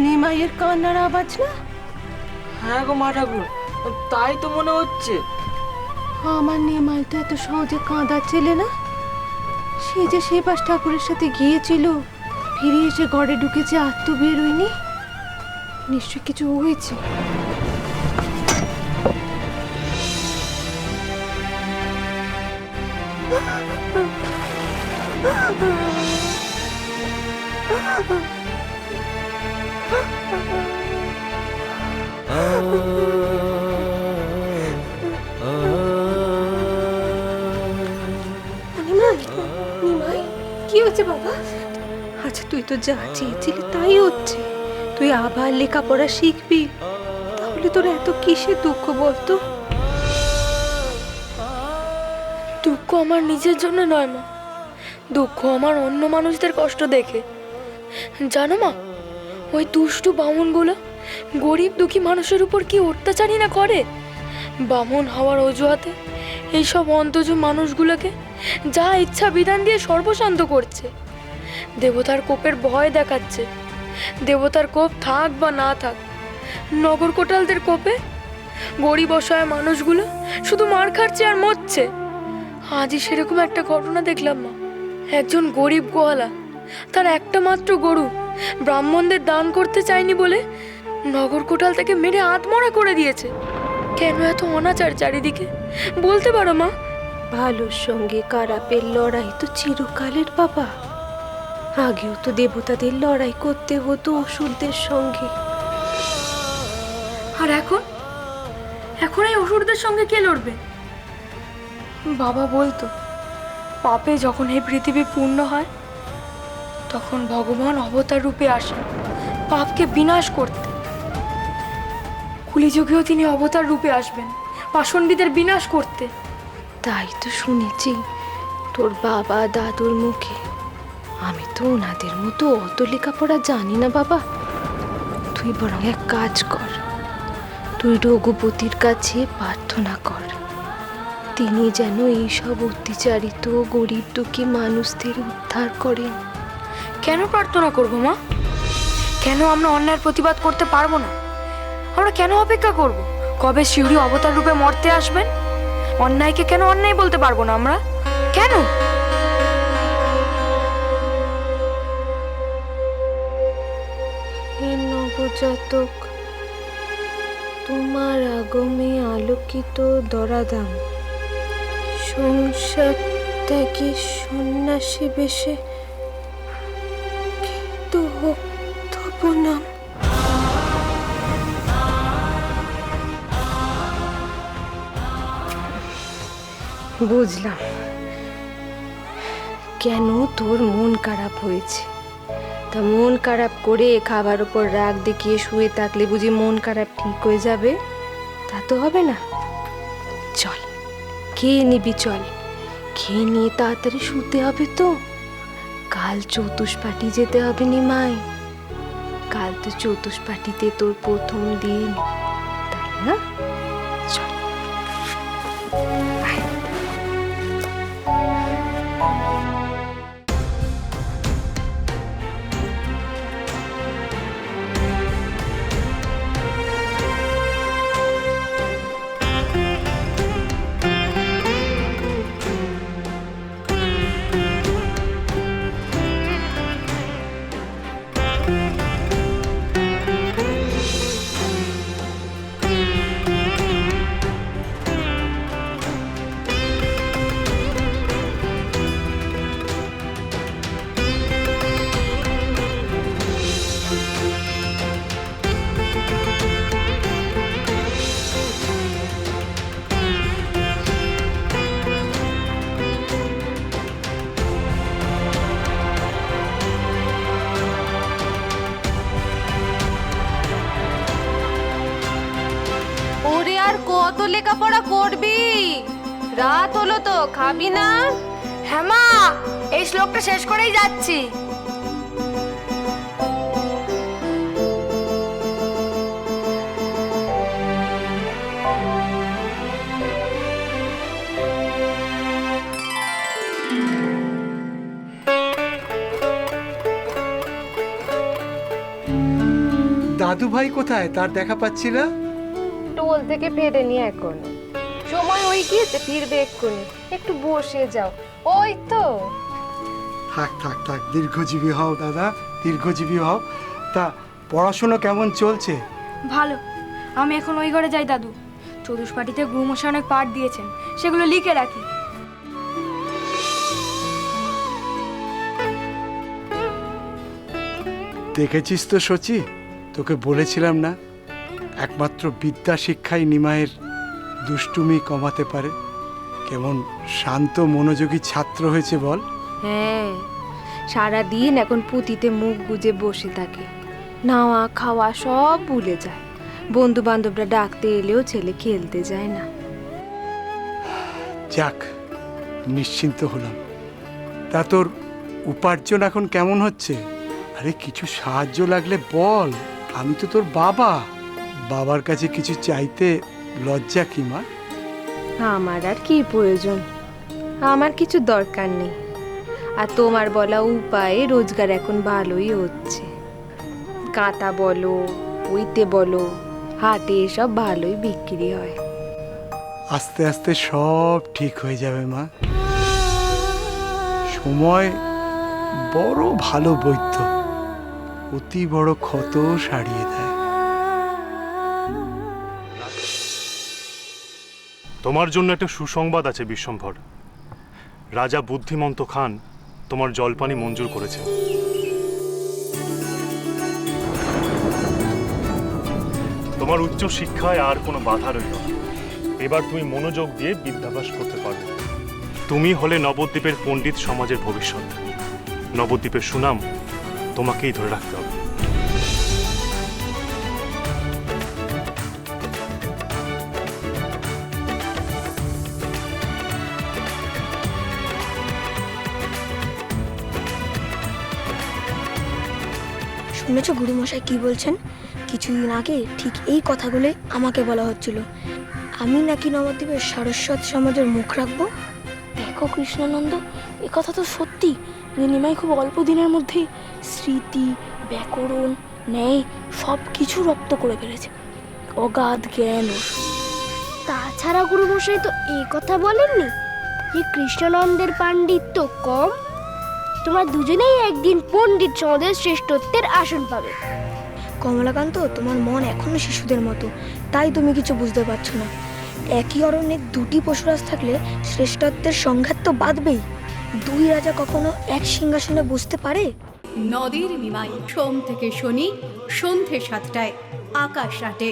নিমাইয়ের কান্নার আওয়াজ না? হ্যাঁ গো মা ঠাকুর, তাই তো মনে হচ্ছে। আমার নিমাই তো এত সহজে কাঁদাচ্ছিলে না। সে যে সেবাস ঠাকুরের সাথে গিয়েছিল, ফিরে এসে ঘরে ঢুকেছে, আর তো বেরোয়নি। নিশ্চয় কিছু হয়েছে। কি হচ্ছে বাবা? আচ্ছা, তুই তো যা চেয়েছিলি তাই হচ্ছে। তুই আবার লেখাপড়া শিখবি, তাহলে তোর এত কিসের দুঃখ বলতো? দুঃখ আমার নিজের জন্য নয় মা, দুঃখ আমার অন্য মানুষদের কষ্ট দেখে। জানো মা, ওই দুষ্টু বামুনগুলো গরিব দুঃখী মানুষের উপর কি অত্যাচারই না করে। বামুন হওয়ার অজুহাতে এইসব অন্তজ মানুষগুলোকে যা ইচ্ছা বিধান দিয়ে সর্বশান্ত করছে। দেবতার কোপের ভয় দেখাচ্ছে। দেবতার কোপ থাক বা না থাক, নগর কোটালদের কোপে গরিব অসহায় মানুষগুলো শুধু মার খাচ্ছে আর মরছে। আজই সেরকম একটা ঘটনা দেখলাম মা। একজন গরিব গোয়ালা তার একটা মাত্র গরু ব্রাহ্মণদের দান করতে চায়নি বলে নগর কোটাল থেকে মেরে আত্মহত্যা করে দিয়েছে। কেন এত অনাচার চারিদিকে বলতে পারো মা? ভালোর সঙ্গে খারাপের লড়াই তো চিরকালের বাবা। আগেও তো দেবতাদের লড়াই করতে হতো অসুরদের সঙ্গে। আর এখন এখন এই অসুরদের সঙ্গে কে লড়বে? বাবা বলতো, পাপে যখন এই পৃথিবী পূর্ণ হয় তখন ভগবান অবতার রূপে আসেন পাপকে বিনাশ করতে। কলিযুগেও তিনি অবতার রূপে আসবেন পাষণ্ডীদের বিনাশ করতে। তাই তো শুনেছি তোর বাবা দাদুর মুখে। আমি তো ওনাদের মতো অত লেখাপড়া জানি না বাবা। তুই বরং এক কাজ কর, তুই রঘুপতির কাছে প্রার্থনা কর, তিনি যেন এইসব অত্যাচারিত গরিব দুঃখী মানুষদের উদ্ধার করেন। কেন প্রার্থনা করব মা? কেন আমরা অন্যায়ের প্রতিবাদ করতে পারবো না? আমরা কেন অপেক্ষা করব কবে শিউরি অবতার রূপে মরতে আসবেন? অন্যায়কে কেন অন্যায় বলতে পারবো না আমরা? কেন? হে নবজাতক, তোমার আগমে আলোকিত দরাদাম, সংসার ত্যাগী সন্ন্যাসী বেশে তো তব নাম। বুঝলাম কেন তোর মন খারাপ হয়েছে। তা মন খারাপ করে খাবার উপর রাগ দেখিয়ে শুয়ে থাকলে বুঝি মন খারাপ ঠিক হয়ে যাবে? তা তো হবে না। চল খেয়ে নিবি, চল খেয়ে নিয়ে তাড়াতাড়ি শুতে হবে তো। কাল চতুষ্পাটি যেতে হবে নিমাই। কাল তো চতুষ্পাটিতে তোর প্রথম দিন, তাই না? চল। কত লেখাপড়া করবি? রাত হলো তো, খাবি না? হ্যাঁ মা, এই শ্লোকটা শেষ করেই যাচ্ছি। দাদু ভাই কোথায়? তার দেখা পাচ্ছি না। টোল থেকে ফেরেনি এখনো, সময় হয়ে গিয়েছে, ফিরবে এক্ষুনি। একটু বসে যাও। ওই তো। থাক থাক থাক, দীর্ঘজীবী হও দাদা, দীর্ঘজীবী হও। তা পড়াশোনা কেমন চলছে? ভালো। আমি এখন ওই ঘরে যাই দাদু। চতুষ্পাটিতে গুরুমশাই অনেক পাঠ দিয়েছেন, সেগুলো লিখে রাখি। দেখেছিস তো সচি, তোকে বলেছিলাম না, একমাত্র বিদ্যা শিক্ষাই নিমাইয়ের দুষ্টুমি কমাতে পারে। কেমন শান্ত মনোযোগী ছাত্র হয়েছে বল। হ্যাঁ, সারাদিন এখন পুঁথিতে মুখ গুজে বসে থাকে, নাওয়া খাওয়া সব ভুলে যায়। বন্ধু বান্ধবরা ডাকতে এলেও ছেলে খেলতে যায় না। যাক, নিশ্চিন্ত হলাম। তা তোর উপার্জন এখন কেমন হচ্ছে? আরে কিছু সাহায্য লাগলে বল, আমি তো তোর বাবা। বাবার কাছে কিছু চাইতে লজ্জা কি মা? আমার আর কি প্রয়োজন, আমার কিছু দরকার নেই। আর তোমার বলা উপায়ে রোজগার এখন ভালোই হচ্ছে। কাঁথা বলো, উইতে বলো, হাটে এসব ভালোই বিক্রি হয়। আস্তে আস্তে সব ঠিক হয়ে যাবে মা। সময় বড় ভালো বৈদ্য, অতি বড় ক্ষত সারিয়ে দেয়। তোমার জন্য একটা সুসংবাদ আছে বিশ্বম্ভর। রাজা বুদ্ধিমন্ত খান তোমার জলপানি মঞ্জুর করেছে। তোমার উচ্চ শিক্ষায় আর কোনো বাধা রইল না। এবার তুমি মনোযোগ দিয়ে বিদ্যাভ্যাস করতে পারবে। তুমি হলে নবদ্বীপের পণ্ডিত সমাজের ভবিষ্যৎ। নবদ্বীপের সুনাম তোমাকেই ধরে রাখতে হবে। শুনেছো গুরুমশাই কি বলছেন? কিছুদিন আগে ঠিক এই কথাগুলোই আমাকে বলা হচ্ছিল। আমি নাকি নবদ্বীপের সারস্বত সমাজের মুখ রাখবো। দেখো কৃষ্ণানন্দ, এ কথা তো সত্যি যে নিমাই খুব অল্প দিনের মধ্যেই স্মৃতি, ব্যাকরণ, ন্যায় সব কিছু রপ্ত করে ফেলেছে। অগাধ জ্ঞান ওর। তাছাড়া গুরুমশাই তো এই কথা বলেননি যে কৃষ্ণানন্দের পাণ্ডিত্য কম। তোমরা দুজনেই একদিন পণ্ডিত সমাজের শ্রেষ্ঠত্বের আসন পাবে। কমলাকান্ত, তোমার মন এখনো শিশুদের মতো, তাই তুমি কিছু বুঝতে পারছো না। একই অরণ্যে দুটি পশুরাজ থাকলে শ্রেষ্ঠত্বের সংঘাত তো বাঁধবেই। দুই রাজা কখনো এক সিংহাসনে বসতে পারে? নদীর নিমাই, সোম থেকে শনি সন্ধে 7টায়, আকাশ 8-এ।